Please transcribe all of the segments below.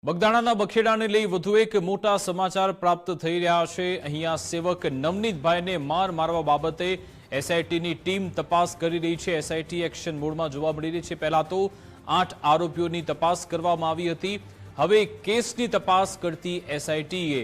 બગદાણાના બખેડાને લઈ વધુ એક મોટા સમાચાર પ્રાપ્ત થઈ રહ્યા છે। અહીંયા સેવક નવનીતભાઈને માર મારવા બાબતે એસઆઈટીની ટીમ તપાસ કરી રહી છે। એસઆઈટી એક્શન મોડમાં જોવા મળી રહી છે। પહેલા તો 8 આરોપીઓની તપાસ કરવામાં આવી હતી। હવે કેસની તપાસ કરતી એસઆઈટીએ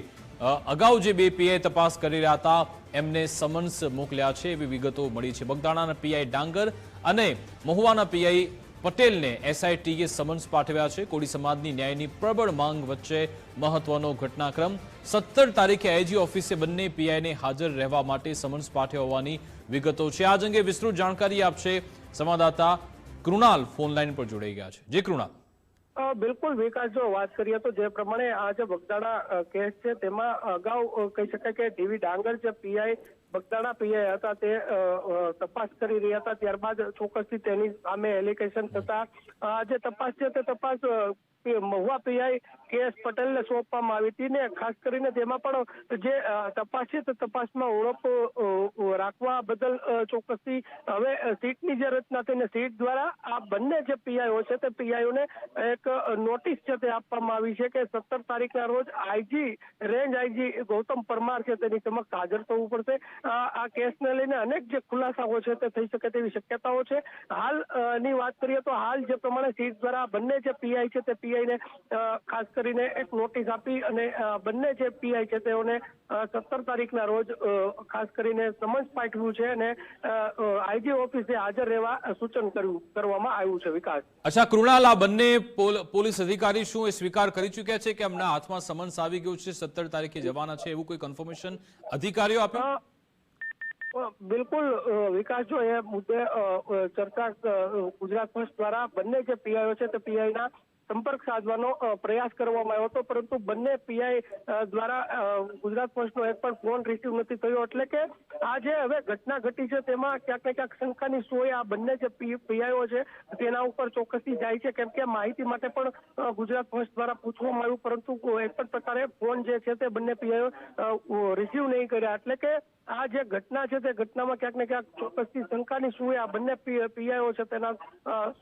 અગાઉ જે 2 પીઆઈ તપાસ કરી રહ્યા હતા એમને સમન્સ મોકલ્યા છે એવી વિગતો મળી છે। બગદાણાના પીઆઈ ડાંગર અને મહુવાના પીઆઈ પટેલને એસઆઈટીએ સમન્સ પાઠવ્યા છે। કોળી સમાજની ન્યાયની પ્રબળ માંગ વચ્ચે મહત્વનો ઘટનાક્રમ 17 તારીખે આઈજી ઓફિસે બંને પીઆઈને હાજર રહેવા માટે સમન્સ પાઠવ્યા હોવાની વિગતો છે। આ અંગે વિસ્તૃત જાણકારી આપશે સંવાદદાતા કૃણાલ ફોન લાઈન પર જોડાઈ ગયા છે। જે કૃણાલ, બિલકુલ વિકાસ, જો વાત કરીએ તો જે પ્રમાણે આ જે બગદાણા કેસ છે તેમાં અગાઉ કહી શકાય કે ડીવી ડાંગર જે પીઆઈ બગદાણા પીઆઈ હતા તે તપાસ કરી રહ્યા હતા। ત્યારબાદ ચોક્કસથી તેની સામે એલિગેશન થતા આ જે તપાસ છે તે તપાસ મહુવા પીઆઈ કેએસ પટેલને સોંપવામાં આવી હતી ને ખાસ કરીને તેમાં પણ જે તપાસ છે તે તપાસમાં ઓળખ રાખવા બદલ ચોક્કસથી હવે સીટની જે રચના થઈને સીટ દ્વારા આ બંને જે પીઆઈઓ છે તે પીઆઈઓને એક નોટિસ છે તે આપવામાં આવી છે કે 17 તારીખના રોજ IG range IG Gautam Parmar છે તેની સમક્ષ હાજર થવું પડશે। આ કેસને લઈને અનેક જે ખુલાસાઓ છે તે થઈ શકે તેવી શક્યતાઓ છે। હાલની વાત કરીએ તો હાલ જે પ્રમાણે સીટ દ્વારા બંને જે પીઆઈ છે તે પીઆઈને ખાસ કરીને એક નોટિસ આપી અને બંને જે પીઆઈ છે તેઓને 17 તારીખના રોજ ખાસ કરીને સમન્સ પાઠવ્યું છે અને આઈજી ઓફિસે હાજર રહેવા સૂચન કરવામાં આવ્યું છે। વિકાસ, અચ્છા કૃણાલ, આ બંને પોલીસ અધિકારી શું એ સ્વીકાર કરી ચૂક્યા છે કે એમના હાથમાં સમન્સ આવી ગયું છે, 17 તારીખે જવાના છે, એવું કોઈ કન્ફર્મેશન અધિકારીઓ આપ્યું? બિલકુલ વિકાસ, જો એ મુદ્દે ચર્ચા ગુજરાત ફર્સ્ટ દ્વારા બંને જે પીઆઈઓ છે તે પીઆઈના સંપર્ક સાધવાનો પ્રયાસ કરવામાં આવ્યો હતો, પરંતુ બંને પીઆઈ દ્વારા ગુજરાત ફર્સ્ટનો એક પણ ફોન રિસીવ નથી થયો। એટલે કે આ જે હવે ઘટના ઘટી છે તેમાં ક્યાંક ને ક્યાંક શંકાની સોય આ બંને જે પીઆઈઓ છે તેના ઉપર ચોક્કસથી જાય છે, કેમ કે માહિતી માટે પણ ગુજરાત ફર્સ્ટ દ્વારા પૂછવામાં આવ્યું, પરંતુ એક પણ પ્રકારે ફોન જે છે તે બંને પીઆઈઓ રિસીવ નહીં કર્યા। એટલે કે આ જે ઘટના છે તે ઘટનામાં ક્યાંક ને ક્યાંક ચોક્કસથી શંકાની સોય આ બંને પીઆઈઓ છે તેના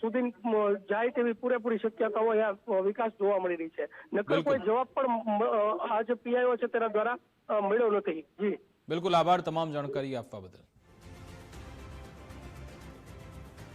સુધી જાય તેવી પૂરેપૂરી શક્યતાઓ વિકાસ જોવા મળી રહી છે। નકર કોઈ જવાબ પણ આ જે પીઆઈઓ છે તેના દ્વારા મળ્યો નથી। જી બિલકુલ, આભાર તમામ જાણકારી આપવા બદલ।